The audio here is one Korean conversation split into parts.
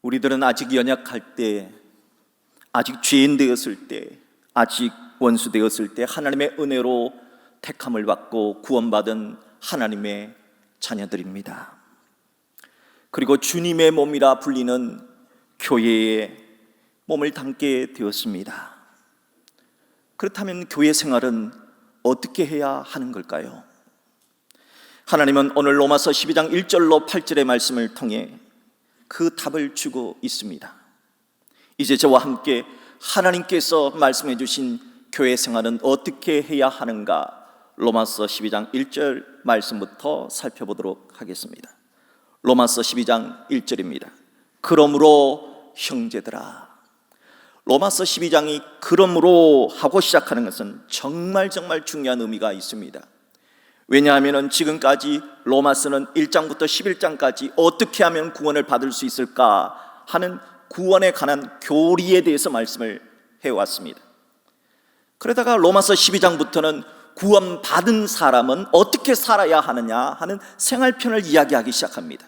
우리들은 아직 연약할 때, 아직 죄인 되었을 때, 아직 원수 되었을 때 하나님의 은혜로 택함을 받고 구원받은 하나님의 자녀들입니다. 그리고 주님의 몸이라 불리는 교회에 몸을 담게 되었습니다. 그렇다면 교회 생활은 어떻게 해야 하는 걸까요? 하나님은 오늘 로마서 12장 1절로 8절의 말씀을 통해 그 답을 주고 있습니다. 이제 저와 함께 하나님께서 말씀해 주신 교회 생활은 어떻게 해야 하는가, 로마서 12장 1절 말씀부터 살펴보도록 하겠습니다. 로마서 12장 1절입니다. 그러므로 형제들아. 로마서 12장이 그러므로 하고 시작하는 것은 정말 중요한 의미가 있습니다. 왜냐하면 지금까지 로마서는 1장부터 11장까지 어떻게 하면 구원을 받을 수 있을까 하는 구원에 관한 교리에 대해서 말씀을 해왔습니다. 그러다가 로마서 12장부터는 구원받은 사람은 어떻게 살아야 하느냐 하는 생활편을 이야기하기 시작합니다.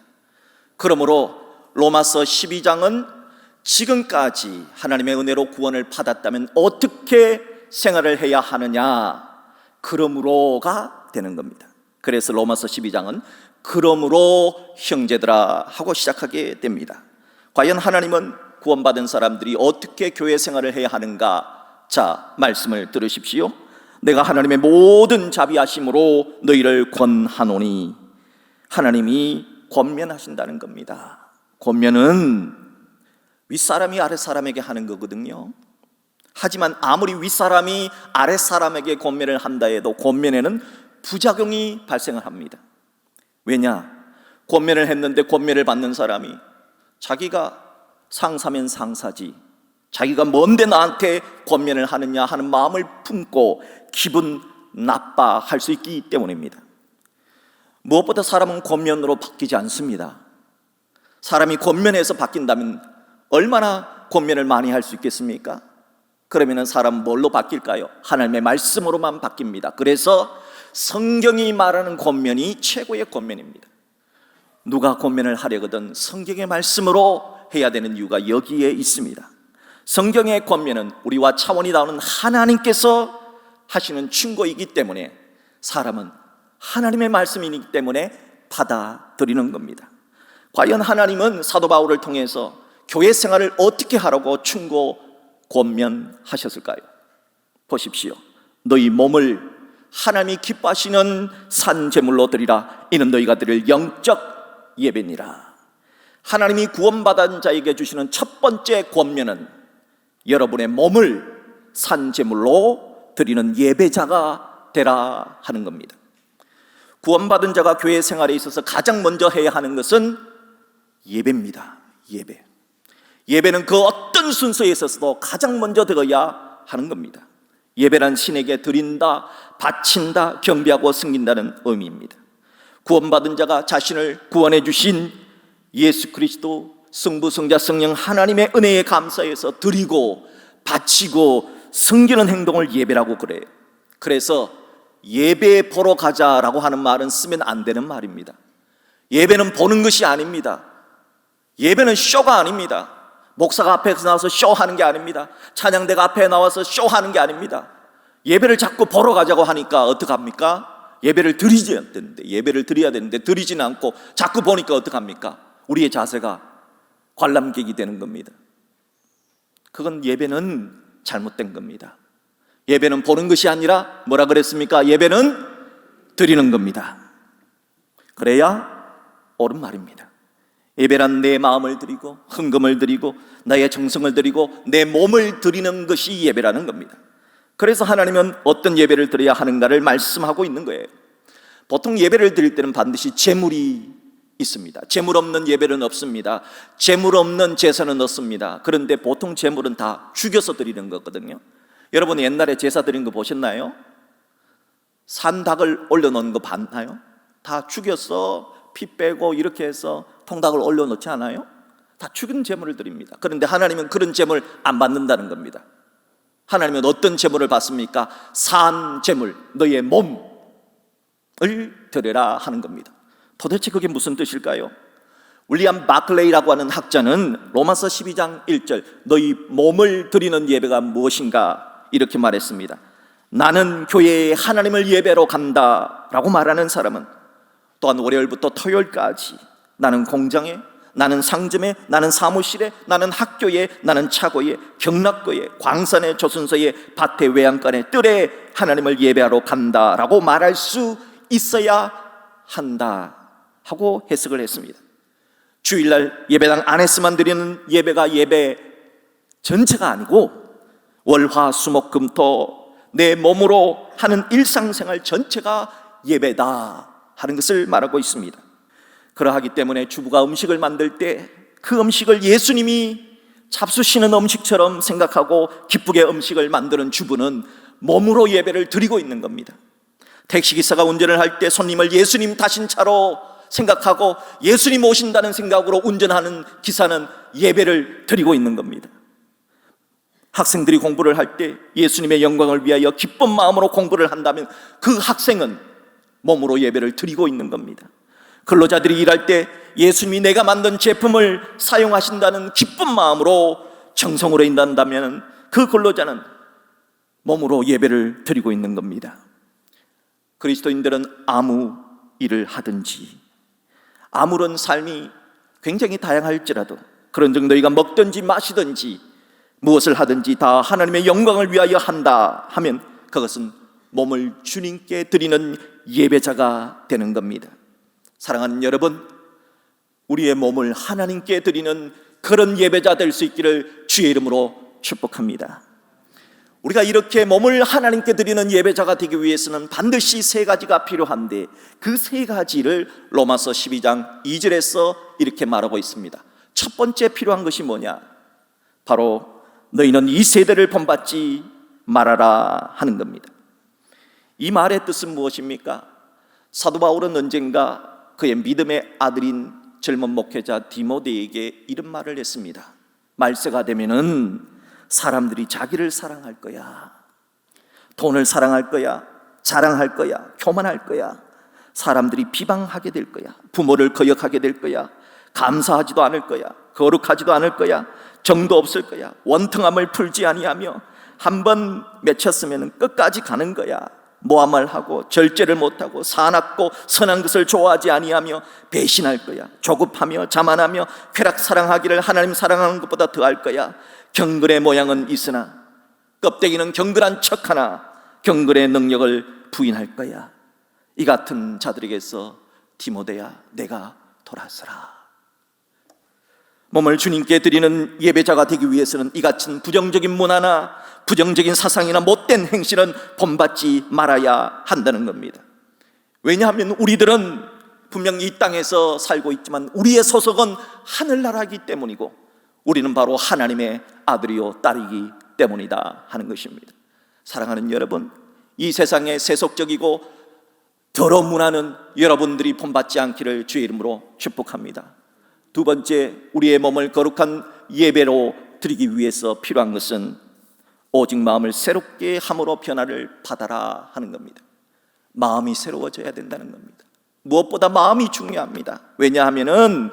그러므로 로마서 12장은 지금까지 하나님의 은혜로 구원을 받았다면 어떻게 생활을 해야 하느냐, 그러므로가 되는 겁니다. 그래서 로마서 12장은 그러므로 형제들아 하고 시작하게 됩니다. 과연 하나님은 구원받은 사람들이 어떻게 교회 생활을 해야 하는가? 자, 말씀을 들으십시오. 내가 하나님의 모든 자비하심으로 너희를 권하노니. 하나님이 권면하신다는 겁니다. 권면은 윗사람이 아랫사람에게 하는 거거든요. 하지만 아무리 윗사람이 아랫사람에게 권면을 한다 해도 권면에는 부작용이 발생을 합니다. 왜냐? 권면을 했는데 권면을 받는 사람이 자기가 상사면 상사지, 자기가 뭔데 나한테 권면을 하느냐 하는 마음을 품고 기분 나빠할 수 있기 때문입니다. 무엇보다 사람은 권면으로 바뀌지 않습니다. 사람이 권면해서 바뀐다면 얼마나 권면을 많이 할 수 있겠습니까? 그러면 사람은 뭘로 바뀔까요? 하나님의 말씀으로만 바뀝니다. 그래서 성경이 말하는 권면이 최고의 권면입니다. 누가 권면을 하려거든 성경의 말씀으로 해야 되는 이유가 여기에 있습니다. 성경의 권면은 우리와 차원이 다른 하나님께서 하시는 충고이기 때문에 사람은 하나님의 말씀이기 때문에 받아들이는 겁니다. 과연 하나님은 사도 바울을 통해서 교회 생활을 어떻게 하라고 충고 권면하셨을까요? 보십시오. 너희 몸을 하나님이 기뻐하시는 산 제물로 드리라. 이는 너희가 드릴 영적 예배니라. 하나님이 구원받은 자에게 주시는 첫 번째 권면은 여러분의 몸을 산 제물로 드리는 예배자가 되라 하는 겁니다. 구원받은 자가 교회 생활에 있어서 가장 먼저 해야 하는 것은 예배입니다. 예배. 예배는 그 어떤 순서에 있어서도 가장 먼저 드려야 하는 겁니다. 예배란 신에게 드린다, 바친다, 경배하고 섬긴다는 의미입니다. 구원받은 자가 자신을 구원해 주신 예수 그리스도 성부, 성자, 성령 하나님의 은혜에 감사해서 드리고 바치고 섬기는 행동을 예배라고 그래요. 그래서 예배 보러 가자라고 하는 말은 쓰면 안 되는 말입니다. 예배는 보는 것이 아닙니다. 예배는 쇼가 아닙니다. 목사가 앞에서 나와서 쇼하는 게 아닙니다. 찬양대가 앞에 나와서 쇼하는 게 아닙니다. 예배를 자꾸 보러 가자고 하니까 어떡합니까? 예배를 드리지 않는데, 예배를 드려야 되는데 드리지는 않고 자꾸 보니까 어떡합니까? 우리의 자세가 관람객이 되는 겁니다. 그건 예배는 잘못된 겁니다. 예배는 보는 것이 아니라 뭐라 그랬습니까? 예배는 드리는 겁니다. 그래야 옳은 말입니다. 예배란 내 마음을 드리고 헌금을 드리고 나의 정성을 드리고 내 몸을 드리는 것이 예배라는 겁니다. 그래서 하나님은 어떤 예배를 드려야 하는가를 말씀하고 있는 거예요. 보통 예배를 드릴 때는 반드시 제물이 있습니다. 제물 없는 예배는 없습니다. 제물 없는 제사는 없습니다. 그런데 보통 제물은 다 죽여서 드리는 거거든요. 여러분 옛날에 제사 드린 거 보셨나요? 산 닭을 올려놓은 거 봤나요? 다 죽여서 피 빼고 이렇게 해서 통닭을 올려놓지 않아요? 다 죽은 제물을 드립니다. 그런데 하나님은 그런 제물 안 받는다는 겁니다. 하나님은 어떤 제물을 받습니까? 산 제물, 너의 몸을 드려라 하는 겁니다. 도대체 그게 무슨 뜻일까요? 윌리엄 바클레이라고 하는 학자는 로마서 12장 1절 너희 몸을 드리는 예배가 무엇인가 이렇게 말했습니다. 나는 교회에 하나님을 예배로 간다 라고 말하는 사람은 또한 월요일부터 토요일까지 나는 공장에, 나는 상점에, 나는 사무실에, 나는 학교에, 나는 차고에, 경락고에, 광산에, 조선소에, 밭에, 외양간에, 뜰에 하나님을 예배하러 간다라고 말할 수 있어야 한다 하고 해석을 했습니다. 주일날 예배당 안에서만 드리는 예배가 예배 전체가 아니고 월화수목금토 내 몸으로 하는 일상생활 전체가 예배다 하는 것을 말하고 있습니다. 그러하기 때문에 주부가 음식을 만들 때 그 음식을 예수님이 잡수시는 음식처럼 생각하고 기쁘게 음식을 만드는 주부는 몸으로 예배를 드리고 있는 겁니다. 택시기사가 운전을 할 때 손님을 예수님 타신 차로 생각하고 예수님 오신다는 생각으로 운전하는 기사는 예배를 드리고 있는 겁니다. 학생들이 공부를 할 때 예수님의 영광을 위하여 기쁜 마음으로 공부를 한다면 그 학생은 몸으로 예배를 드리고 있는 겁니다. 근로자들이 일할 때 예수님이 내가 만든 제품을 사용하신다는 기쁜 마음으로 정성으로 일한다면 그 근로자는 몸으로 예배를 드리고 있는 겁니다. 그리스도인들은 아무 일을 하든지 아무런 삶이 굉장히 다양할지라도 그런즉 너희가 먹든지 마시든지 무엇을 하든지 다 하나님의 영광을 위하여 한다 하면 그것은 몸을 주님께 드리는 예배자가 되는 겁니다. 사랑하는 여러분, 우리의 몸을 하나님께 드리는 그런 예배자 될 수 있기를 주의 이름으로 축복합니다. 우리가 이렇게 몸을 하나님께 드리는 예배자가 되기 위해서는 반드시 세 가지가 필요한데 그 세 가지를 로마서 12장 2절에서 이렇게 말하고 있습니다. 첫 번째 필요한 것이 뭐냐? 바로 너희는 이 세대를 본받지 말아라 하는 겁니다. 이 말의 뜻은 무엇입니까? 사도 바울은 언젠가 그의 믿음의 아들인 젊은 목회자 디모데에게 이런 말을 했습니다. 말세가 되면은 사람들이 자기를 사랑할 거야. 돈을 사랑할 거야. 자랑할 거야. 교만할 거야. 사람들이 비방하게 될 거야. 부모를 거역하게 될 거야. 감사하지도 않을 거야. 거룩하지도 않을 거야. 정도 없을 거야. 원통함을 풀지 아니하며 한번 맺혔으면 끝까지 가는 거야. 모함을하고 절제를 못하고 사납고 선한 것을 좋아하지 아니하며 배신할 거야. 조급하며 자만하며 쾌락 사랑하기를 하나님 사랑하는 것보다 더할 거야. 경건의 모양은 있으나 껍데기는 경건한 척하나 경건의 능력을 부인할 거야. 이 같은 자들에게서 디모데야 내가 돌아서라. 몸을 주님께 드리는 예배자가 되기 위해서는 이 같은 부정적인 문화나 부정적인 사상이나 못된 행실은 본받지 말아야 한다는 겁니다. 왜냐하면 우리들은 분명 이 땅에서 살고 있지만 우리의 소속은 하늘나라이기 때문이고 우리는 바로 하나님의 아들이요 딸이기 때문이다 하는 것입니다. 사랑하는 여러분, 이 세상의 세속적이고 더러운 문화는 여러분들이 본받지 않기를 주의 이름으로 축복합니다. 두 번째, 우리의 몸을 거룩한 예배로 드리기 위해서 필요한 것은 오직 마음을 새롭게 함으로 변화를 받아라 하는 겁니다. 마음이 새로워져야 된다는 겁니다. 무엇보다 마음이 중요합니다. 왜냐하면은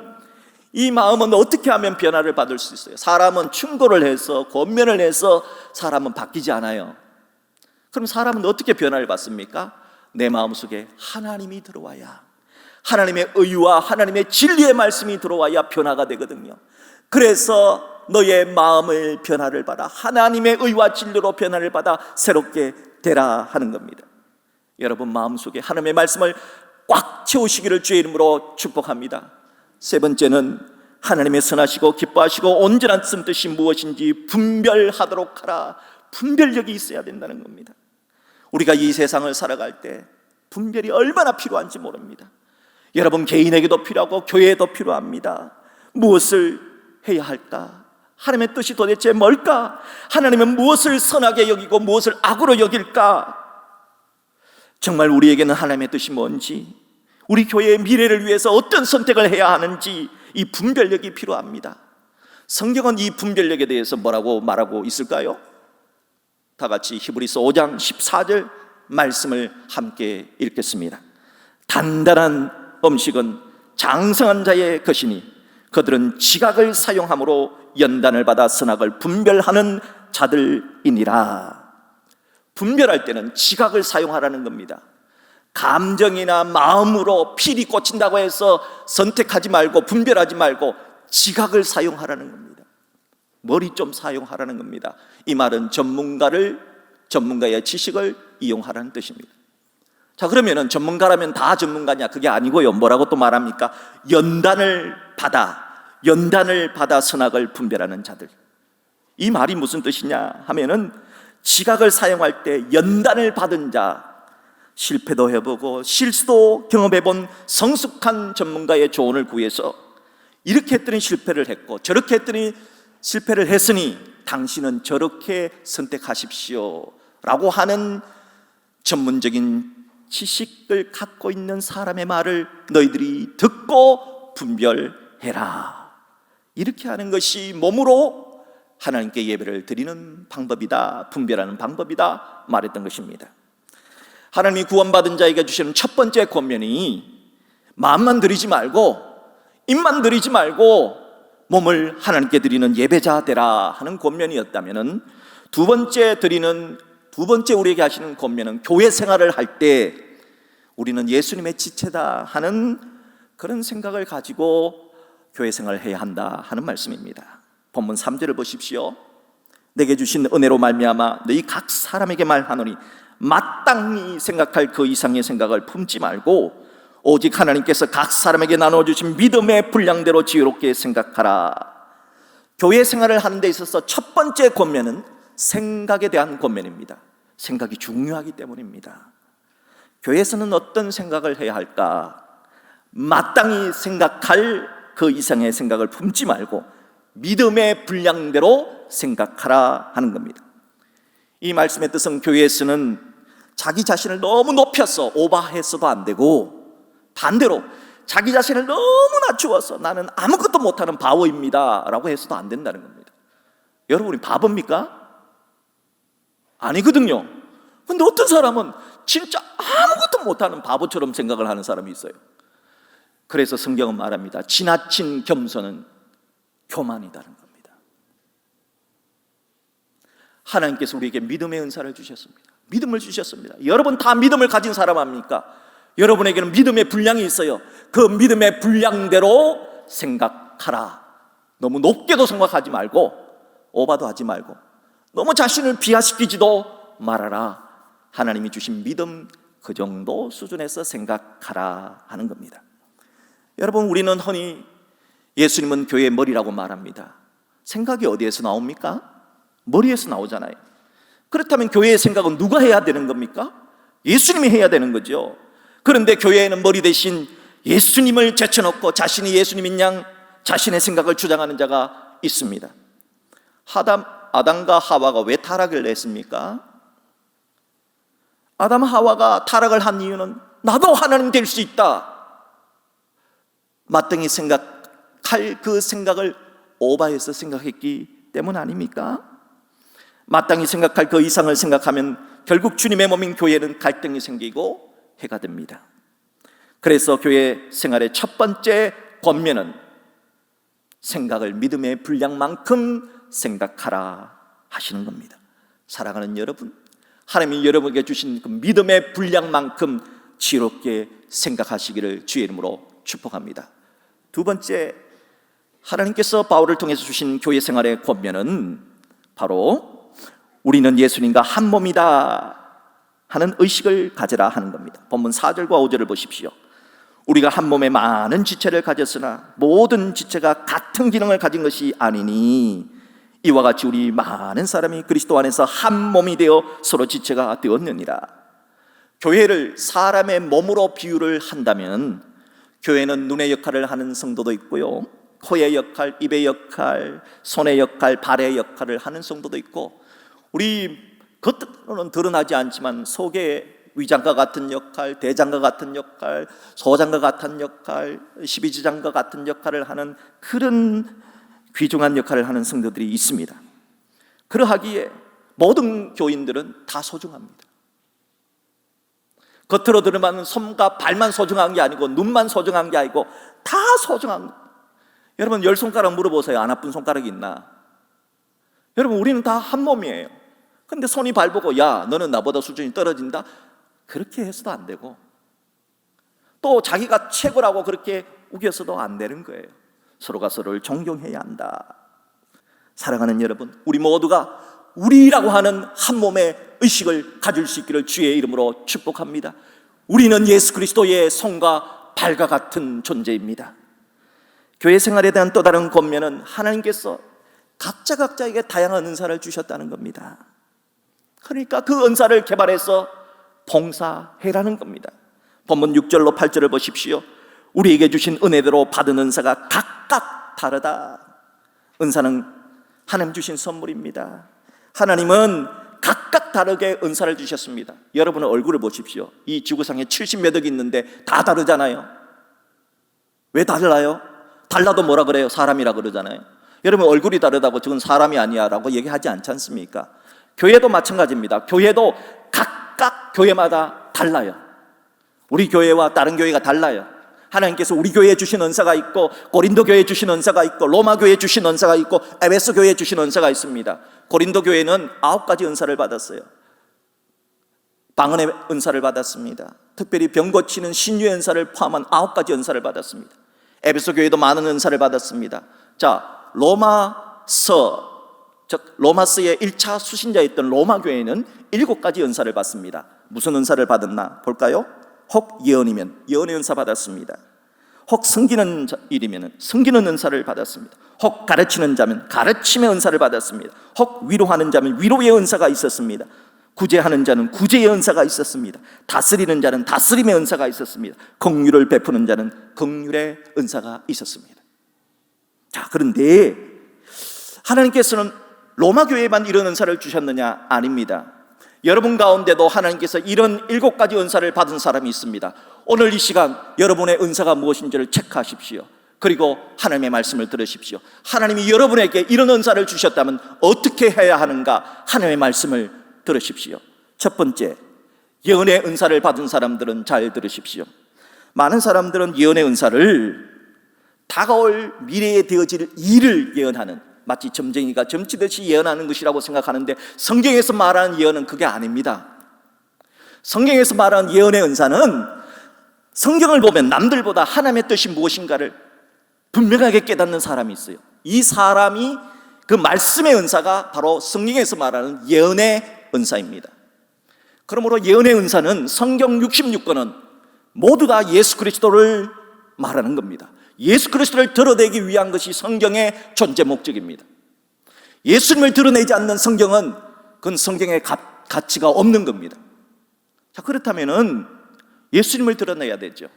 이 마음은 어떻게 하면 변화를 받을 수 있어요? 사람은 충고를 해서 권면을 해서 사람은 바뀌지 않아요. 그럼 사람은 어떻게 변화를 받습니까? 내 마음속에 하나님이 들어와야, 하나님의 의와 하나님의 진리의 말씀이 들어와야 변화가 되거든요. 그래서 너의 마음을 변화를 받아 하나님의 의와 진리로 변화를 받아 새롭게 되라 하는 겁니다. 여러분 마음속에 하나님의 말씀을 꽉 채우시기를 주의 이름으로 축복합니다. 세 번째는 하나님의 선하시고 기뻐하시고 온전한 뜻이 무엇인지 분별하도록 하라. 분별력이 있어야 된다는 겁니다. 우리가 이 세상을 살아갈 때 분별이 얼마나 필요한지 모릅니다. 여러분 개인에게도 필요하고 교회에도 필요합니다. 무엇을 해야 할까? 하나님의 뜻이 도대체 뭘까? 하나님은 무엇을 선하게 여기고 무엇을 악으로 여길까? 정말 우리에게는 하나님의 뜻이 뭔지, 우리 교회의 미래를 위해서 어떤 선택을 해야 하는지 이 분별력이 필요합니다. 성경은 이 분별력에 대해서 뭐라고 말하고 있을까요? 다 같이 히브리서 5장 14절 말씀을 함께 읽겠습니다. 단단한 음식은 장성한 자의 것이니 그들은 지각을 사용함으로 연단을 받아 선악을 분별하는 자들이니라. 분별할 때는 지각을 사용하라는 겁니다. 감정이나 마음으로 필이 꽂힌다고 해서 선택하지 말고 분별하지 말고 지각을 사용하라는 겁니다. 머리 좀 사용하라는 겁니다. 이 말은 전문가의 지식을 이용하라는 뜻입니다. 자, 그러면은 전문가라면 다 전문가냐? 그게 아니고요. 뭐라고 또 말합니까? 연단을 받아 선악을 분별하는 자들. 이 말이 무슨 뜻이냐 하면은 지각을 사용할 때 연단을 받은 자, 실패도 해보고 실수도 경험해본 성숙한 전문가의 조언을 구해서 이렇게 했더니 실패를 했고 저렇게 했더니 실패를 했으니 당신은 저렇게 선택하십시오 라고 하는 전문적인 지식을 갖고 있는 사람의 말을 너희들이 듣고 분별해라. 이렇게 하는 것이 몸으로 하나님께 예배를 드리는 방법이다, 분별하는 방법이다 말했던 것입니다. 하나님이 구원받은 자에게 주시는 첫 번째 권면이 마음만 드리지 말고 입만 드리지 말고 몸을 하나님께 드리는 예배자 되라 하는 권면이었다면, 두 번째 우리에게 하시는 권면은 교회 생활을 할 때 우리는 예수님의 지체다 하는 그런 생각을 가지고 교회 생활을 해야 한다 하는 말씀입니다. 본문 3절을 보십시오. 내게 주신 은혜로 말미암아 너희 각 사람에게 말하노니 마땅히 생각할 그 이상의 생각을 품지 말고 오직 하나님께서 각 사람에게 나눠주신 믿음의 분량대로 지혜롭게 생각하라. 교회 생활을 하는 데 있어서 첫 번째 권면은 생각에 대한 권면입니다. 생각이 중요하기 때문입니다. 교회에서는 어떤 생각을 해야 할까? 마땅히 생각할 그 이상의 생각을 품지 말고 믿음의 분량대로 생각하라 하는 겁니다. 이 말씀의 뜻은 교회에서는 자기 자신을 너무 높여서 오버해서도 안 되고, 반대로 자기 자신을 너무 낮추어서 나는 아무것도 못하는 바보입니다 라고 해서도 안 된다는 겁니다. 여러분이 바보입니까? 아니거든요. 근데 어떤 사람은 진짜 아무것도 못하는 바보처럼 생각을 하는 사람이 있어요. 그래서 성경은 말합니다. 지나친 겸손은 교만이다는 겁니다. 하나님께서 우리에게 믿음의 은사를 주셨습니다. 믿음을 주셨습니다. 여러분 다 믿음을 가진 사람 아닙니까? 여러분에게는 믿음의 분량이 있어요. 그 믿음의 분량대로 생각하라. 너무 높게도 생각하지 말고 오바도 하지 말고 너무 자신을 비하시키지도 말아라. 하나님이 주신 믿음 그 정도 수준에서 생각하라 하는 겁니다. 여러분, 우리는 흔히 예수님은 교회의 머리라고 말합니다. 생각이 어디에서 나옵니까? 머리에서 나오잖아요. 그렇다면 교회의 생각은 누가 해야 되는 겁니까? 예수님이 해야 되는 거죠. 그런데 교회에는 머리 대신 예수님을 제쳐놓고 자신이 예수님인 양 자신의 생각을 주장하는 자가 있습니다. 아담과 하와가 왜 타락을 했습니까? 아담 하와가 타락을 한 이유는 나도 하나님 될 수 있다, 마땅히 생각할 그 생각을 오버해서 생각했기 때문 아닙니까? 마땅히 생각할 그 이상을 생각하면 결국 주님의 몸인 교회는 갈등이 생기고 해가 됩니다. 그래서 교회 생활의 첫 번째 권면은 생각을 믿음의 분량만큼 생각하라 하시는 겁니다. 사랑하는 여러분, 하나님이 여러분에게 주신 그 믿음의 분량만큼 지혜롭게 생각하시기를 주의 이름으로 축복합니다. 두 번째, 하나님께서 바울을 통해서 주신 교회 생활의 권면은 바로 우리는 예수님과 한 몸이다 하는 의식을 가져라 하는 겁니다. 본문 4절과 5절을 보십시오. 우리가 한 몸에 많은 지체를 가졌으나 모든 지체가 같은 기능을 가진 것이 아니니 이와 같이 우리 많은 사람이 그리스도 안에서 한 몸이 되어 서로 지체가 되었느니라. 교회를 사람의 몸으로 비유를 한다면 교회는 눈의 역할을 하는 성도도 있고요, 코의 역할, 입의 역할, 손의 역할, 발의 역할을 하는 성도도 있고, 우리 겉으로는 드러나지 않지만 속에 위장과 같은 역할, 대장과 같은 역할, 소장과 같은 역할, 십이지장과 같은 역할을 하는 그런 귀중한 역할을 하는 성도들이 있습니다. 그러하기에 모든 교인들은 다 소중합니다. 겉으로 드러나는 손과 발만 소중한 게 아니고 눈만 소중한 게 아니고 다 소중한, 여러분 10손가락 물어보세요. 안 아픈 손가락이 있나? 여러분 우리는 다 한 몸이에요. 근데 손이 발보고 야 너는 나보다 수준이 떨어진다? 그렇게 해서도 안 되고, 또 자기가 최고라고 그렇게 우겨서도 안 되는 거예요. 서로가 서로를 존경해야 한다. 사랑하는 여러분, 우리 모두가 우리라고 하는 한 몸의 의식을 가질 수 있기를 주의 이름으로 축복합니다. 우리는 예수 그리스도의 손과 발과 같은 존재입니다. 교회 생활에 대한 또 다른 권면은 하나님께서 각자에게 다양한 은사를 주셨다는 겁니다. 그러니까 그 은사를 개발해서 봉사해라는 겁니다. 본문 6절로 8절을 보십시오. 우리에게 주신 은혜대로 받은 은사가 각각 다르다. 은사는 하나님 주신 선물입니다. 하나님은 각각 다르게 은사를 주셨습니다. 여러분의 얼굴을 보십시오. 이 지구상에 70몇 억이 있는데 다 다르잖아요. 왜 달라요? 달라도 뭐라 그래요? 사람이라 그러잖아요. 여러분 얼굴이 다르다고 저건 사람이 아니야 라고 얘기하지 않지 않습니까? 교회도 마찬가지입니다. 교회도 각각 교회마다 달라요. 우리 교회와 다른 교회가 달라요. 하나님께서 우리 교회에 주신 은사가 있고, 고린도 교회에 주신 은사가 있고, 로마 교회에 주신 은사가 있고, 에베소 교회에 주신 은사가 있습니다. 고린도 교회는 9가지 은사를 받았어요. 방언의 은사를 받았습니다. 특별히 병 고치는 신유의 은사를 포함한 9가지 은사를 받았습니다. 에베소 교회도 많은 은사를 받았습니다. 자, 로마서의 1차 수신자였던 로마 교회는 7가지 은사를 받습니다. 무슨 은사를 받았나 볼까요? 혹 예언이면 예언의 은사 받았습니다. 혹 섬기는 일이면 섬기는 은사를 받았습니다. 혹 가르치는 자면 가르침의 은사를 받았습니다. 혹 위로하는 자면 위로의 은사가 있었습니다. 구제하는 자는 구제의 은사가 있었습니다. 다스리는 자는 다스림의 은사가 있었습니다. 긍휼을 베푸는 자는 긍휼의 은사가 있었습니다. 자, 그런데 하나님께서는 로마 교회만 이런 은사를 주셨느냐? 아닙니다. 여러분 가운데도 하나님께서 이런 7가지 은사를 받은 사람이 있습니다. 오늘 이 시간 여러분의 은사가 무엇인지를 체크하십시오. 그리고 하나님의 말씀을 들으십시오. 하나님이 여러분에게 이런 은사를 주셨다면 어떻게 해야 하는가? 하나님의 말씀을 들으십시오. 첫 번째, 예언의 은사를 받은 사람들은 잘 들으십시오. 많은 사람들은 예언의 은사를 다가올 미래에 되어질 일을 예언하는, 마치 점쟁이가 점치듯이 예언하는 것이라고 생각하는데, 성경에서 말하는 예언은 그게 아닙니다. 성경에서 말하는 예언의 은사는 성경을 보면 남들보다 하나님의 뜻이 무엇인가를 분명하게 깨닫는 사람이 있어요. 이 사람이, 그 말씀의 은사가 바로 성경에서 말하는 예언의 은사입니다. 그러므로 예언의 은사는 성경 66권은 모두 다 예수 그리스도를 말하는 겁니다. 예수 그리스도를 드러내기 위한 것이 성경의 존재 목적입니다. 예수님을 드러내지 않는 성경은 그건 성경의 가치가 없는 겁니다. 자, 그렇다면은 예수님을 드러내야 되죠.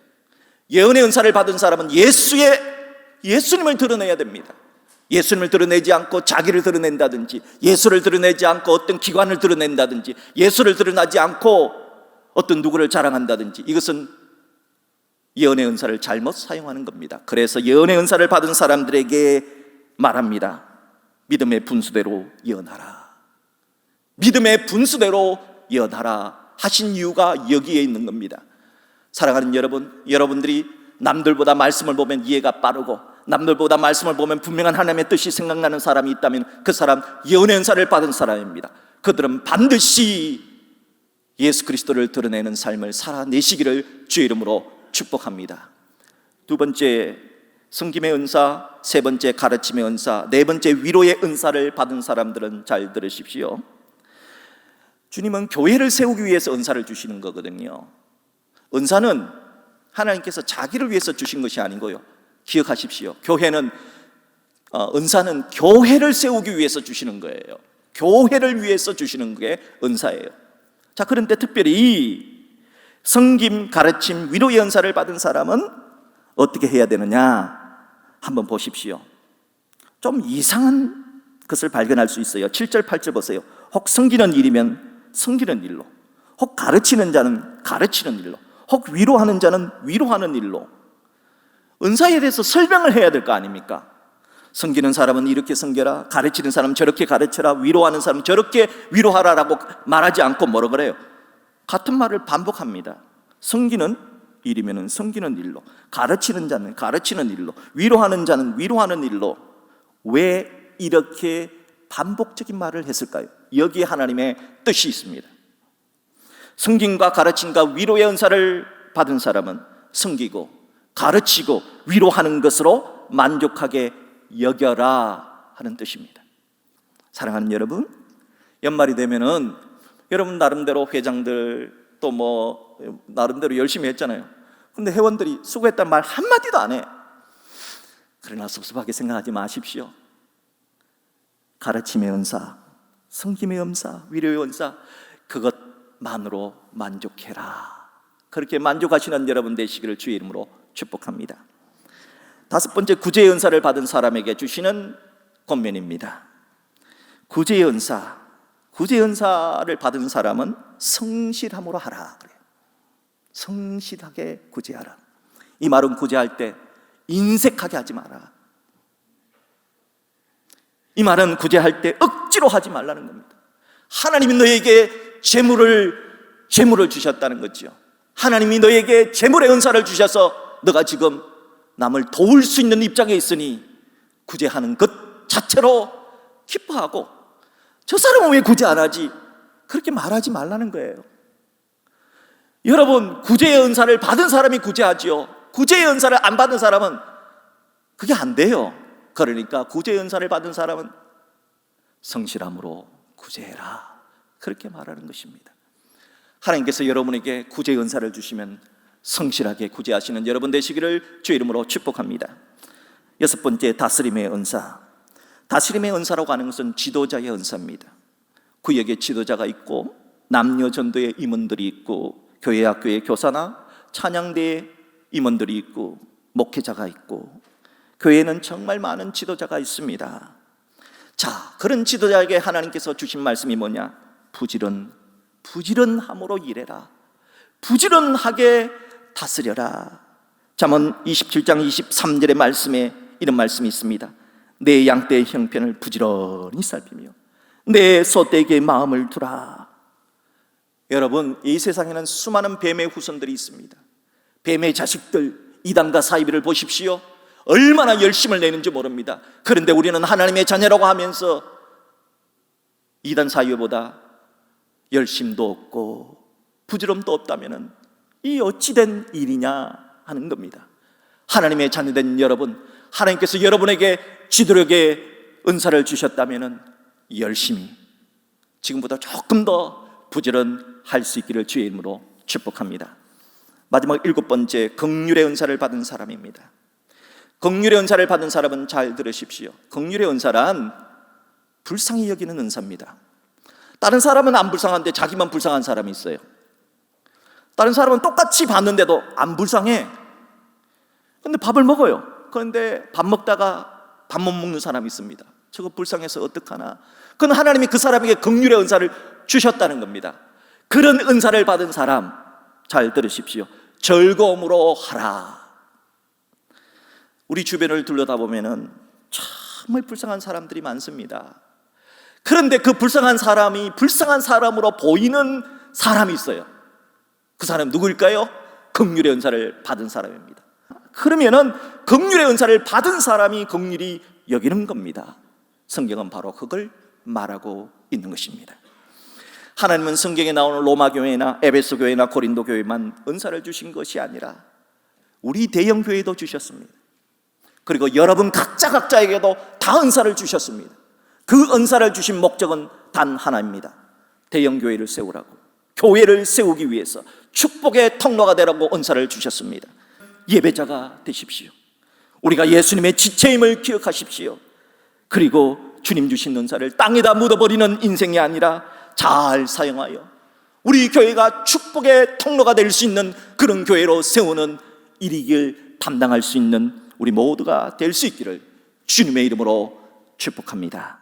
예언의 은사를 받은 사람은 예수님을 드러내야 됩니다. 예수님을 드러내지 않고 자기를 드러낸다든지, 예수를 드러내지 않고 어떤 기관을 드러낸다든지, 예수를 드러내지 않고 어떤 누구를 자랑한다든지, 이것은 예언의 은사를 잘못 사용하는 겁니다. 그래서 예언의 은사를 받은 사람들에게 말합니다. 믿음의 분수대로 예언하라. 믿음의 분수대로 예언하라 하신 이유가 여기에 있는 겁니다. 사랑하는 여러분, 여러분들이 남들보다 말씀을 보면 이해가 빠르고, 남들보다 말씀을 보면 분명한 하나님의 뜻이 생각나는 사람이 있다면 그 사람 예언의 은사를 받은 사람입니다. 그들은 반드시 예수 그리스도를 드러내는 삶을 살아내시기를 주의 이름으로 축복합니다. 두 번째, 섬김의 은사. 세 번째, 가르침의 은사. 네 번째, 위로의 은사를 받은 사람들은 잘 들으십시오. 주님은 교회를 세우기 위해서 은사를 주시는 거거든요. 은사는 하나님께서 자기를 위해서 주신 것이 아니고요, 기억하십시오. 은사는 교회를 세우기 위해서 주시는 거예요. 교회를 위해서 주시는 게 은사예요. 자, 그런데 특별히 섬김, 가르침, 위로의 은사를 받은 사람은 어떻게 해야 되느냐? 한번 보십시오. 좀 이상한 것을 발견할 수 있어요. 7절, 8절 보세요. 혹 섬기는 일이면 섬기는 일로, 혹 가르치는 자는 가르치는 일로, 혹 위로하는 자는 위로하는 일로. 은사에 대해서 설명을 해야 될 거 아닙니까? 섬기는 사람은 이렇게 섬겨라, 가르치는 사람은 저렇게 가르쳐라, 위로하는 사람은 저렇게 위로하라라고 말하지 않고 뭐라 그래요? 같은 말을 반복합니다. 섬기는 일이면 섬기는 일로, 가르치는 자는 가르치는 일로, 위로하는 자는 위로하는 일로. 왜 이렇게 반복적인 말을 했을까요? 여기에 하나님의 뜻이 있습니다. 섬김과 가르침과 위로의 은사를 받은 사람은 섬기고 가르치고 위로하는 것으로 만족하게 여겨라 하는 뜻입니다. 사랑하는 여러분, 연말이 되면은 여러분 나름대로 회장들 또 뭐 나름대로 열심히 했잖아요. 근데 회원들이 수고했다는 말 한마디도 안 해. 그러나 섭섭하게 생각하지 마십시오. 가르침의 은사, 섬김의 은사, 위로의 은사, 그것만으로 만족해라. 그렇게 만족하시는 여러분 되시기를 주의 이름으로 축복합니다. 다섯 번째, 구제의 은사를 받은 사람에게 주시는 권면입니다. 구제의 은사, 구제의 은사를 받은 사람은 성실함으로 하라 그래요. 성실하게 구제하라. 이 말은 구제할 때 인색하게 하지 마라. 이 말은 구제할 때 억지로 하지 말라는 겁니다. 하나님이 너에게 재물을 주셨다는 거죠. 하나님이 너에게 재물의 은사를 주셔서 너가 지금 남을 도울 수 있는 입장에 있으니 구제하는 것 자체로 기뻐하고, 저 사람은 왜 구제 안 하지? 그렇게 말하지 말라는 거예요. 여러분, 구제의 은사를 받은 사람이 구제하지요. 구제의 은사를 안 받은 사람은 그게 안 돼요. 그러니까 구제의 은사를 받은 사람은 성실함으로 구제해라, 그렇게 말하는 것입니다. 하나님께서 여러분에게 구제의 은사를 주시면 성실하게 구제하시는 여러분 되시기를 주의 이름으로 축복합니다. 여섯 번째, 다스림의 은사. 다스림의 은사라고 하는 것은 지도자의 은사입니다. 구역에 지도자가 있고 남녀 전도의 임원들이 있고 교회 학교의 교사나 찬양대의 임원들이 있고 목회자가 있고 교회에는 정말 많은 지도자가 있습니다. 자, 그런 지도자에게 하나님께서 주신 말씀이 뭐냐? 부지런함으로 일해라. 부지런하게 다스려라. 잠언 27장 23절의 말씀에 이런 말씀이 있습니다. 내 양떼의 형편을 부지런히 살피며 내 소떼에게 마음을 두라. 여러분, 이 세상에는 수많은 뱀의 후손들이 있습니다. 뱀의 자식들 이단과 사이비를 보십시오. 얼마나 열심을 내는지 모릅니다. 그런데 우리는 하나님의 자녀라고 하면서 이단 사이비보다 열심도 없고 부지런도 없다면 이 어찌된 일이냐 하는 겁니다. 하나님의 자녀된 여러분, 하나님께서 여러분에게 지도력의 은사를 주셨다면 열심히 지금보다 조금 더 부지런할 수 있기를 주의 이름으로 축복합니다. 마지막 일곱 번째, 긍휼의 은사를 받은 사람입니다. 긍휼의 은사를 받은 사람은 잘 들으십시오. 긍휼의 은사란 불쌍히 여기는 은사입니다. 다른 사람은 안 불쌍한데 자기만 불쌍한 사람이 있어요. 다른 사람은 똑같이 봤는데도 안 불쌍해. 근데 밥을 먹어요. 그런데 밥 먹다가 밥 못 먹는 사람이 있습니다. 저거 불쌍해서 어떡하나. 그건 하나님이 그 사람에게 긍휼의 은사를 주셨다는 겁니다. 그런 은사를 받은 사람, 잘 들으십시오. 즐거움으로 하라. 우리 주변을 둘러다보면 정말 불쌍한 사람들이 많습니다. 그런데 그 불쌍한 사람이 불쌍한 사람으로 보이는 사람이 있어요. 그 사람 누구일까요? 긍휼의 은사를 받은 사람입니다. 그러면은 긍휼의 은사를 받은 사람이 긍휼히 여기는 겁니다. 성경은 바로 그걸 말하고 있는 것입니다. 하나님은 성경에 나오는 로마 교회나 에베소 교회나 고린도 교회만 은사를 주신 것이 아니라 우리 대형 교회도 주셨습니다. 그리고 여러분 각자에게도 다 은사를 주셨습니다. 그 은사를 주신 목적은 단 하나입니다. 대형 교회를 세우라고, 교회를 세우기 위해서 축복의 통로가 되라고 은사를 주셨습니다. 예배자가 되십시오. 우리가 예수님의 지체임을 기억하십시오. 그리고 주님 주신 은사를 땅에다 묻어버리는 인생이 아니라 잘 사용하여 우리 교회가 축복의 통로가 될 수 있는 그런 교회로 세우는 일이길 담당할 수 있는 우리 모두가 될 수 있기를 주님의 이름으로 축복합니다.